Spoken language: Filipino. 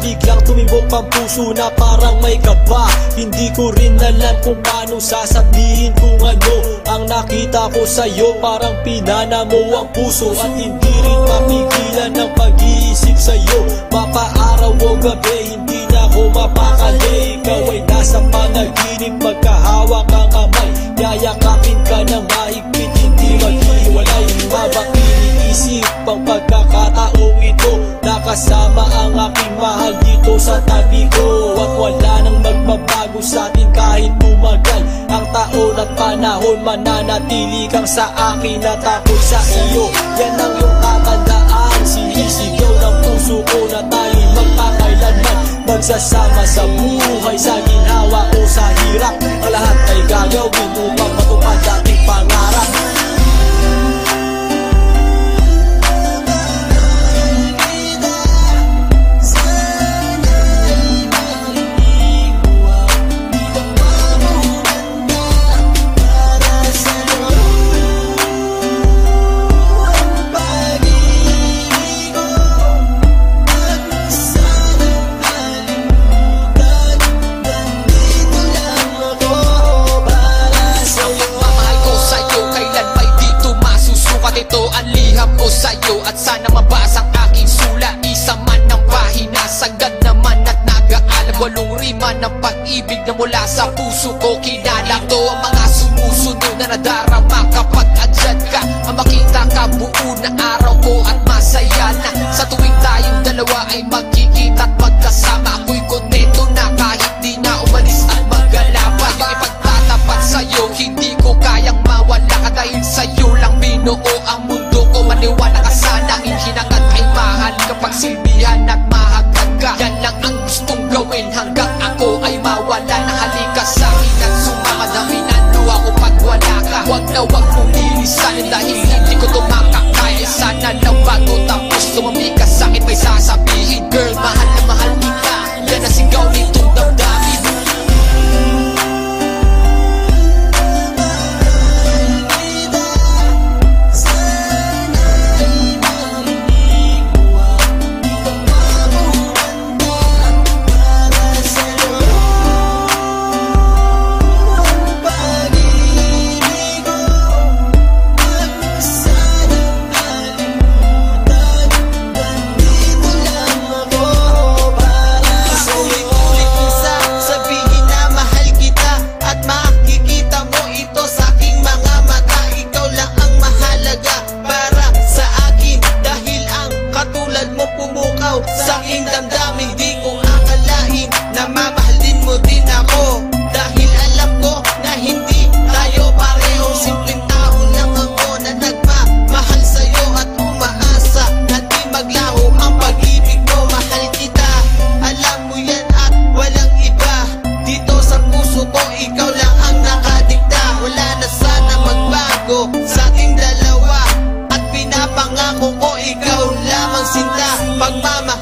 Biglang tumibok ang puso na parang may kaba. Hindi ko rin alam kung paano sasabihin kung ano ang nakita ko sa'yo. Parang pinana mo ang puso at hindi rin mapigilan ng pag-iisip sa'yo. Mapaaraw o gabi, hindi na ako mapakali. Ikaw ay nasa panaginip, magkahawak ang kamay. Yayakapin ka ng mahigpit, hindi maghiwalay. Habang iniisip ang pagkakataong ito, nakasama ang aking mahal dito sa tabi ko. At wala nang magbabago sa atin kahit tumagal ang taon at panahon. Mananatili kang sa akin at ako'y sa iyo. Yan ang iyong tatandaan. Sinisigaw ng puso ko na tayo'y magpakailanman. Magsasama sa buhay, sa ginhawa o sa hirap. Ang lahat ay gagawin upang matupad ating pangarap. At sana mabasa ang aking sulat. Isa man ng pahina, sagad naman at nag-aalam. 8 rima ng pag-ibig na mula sa puso ko kinala. Ito ang mga sumusunod na nadarama kapag andyan ka. Ang makita ka buo na araw ko at masaya na. Sa tuwing tayong dalawa ay magkikita at magkasama. Ako'y kontento na kahit di na umalis at maggalapa. Yung ipagtatapat sa'yo, hindi ko kayang mawala ka. Dahil sa'yo lang binuo ang mundo ko. Maniwala ka sana, hinangat ay mahal kapag silbihan at mahagad ka. Yan lang ang gustong gawin hanggang ako ay mawala na. Halika sa'kin at sumama na minano ako pag wala ka. Huwag na huwag mong lilisanin dahil hindi ko tumakakaya. Sana lang bago tapos tumami ka sa'kin may sasabihin. Girl, mahal na mahal kita, yan ang sigaw nitong damdamin. Sa aking damdamin, di ko akalain na mamahalin mo din ako. Dahil alam ko na hindi tayo pareho. Simpleng tao lang ako na nagmamahal sa'yo at umaasa na di maglaho ang pag-ibig mo. Mahal kita, alam mo yan at walang iba. Dito sa puso ko, ikaw lang ang nakadikta. Wala na sana magbago sa ating dalawa. At pinapangako ko, ikaw lamang sinta. Pagmamahal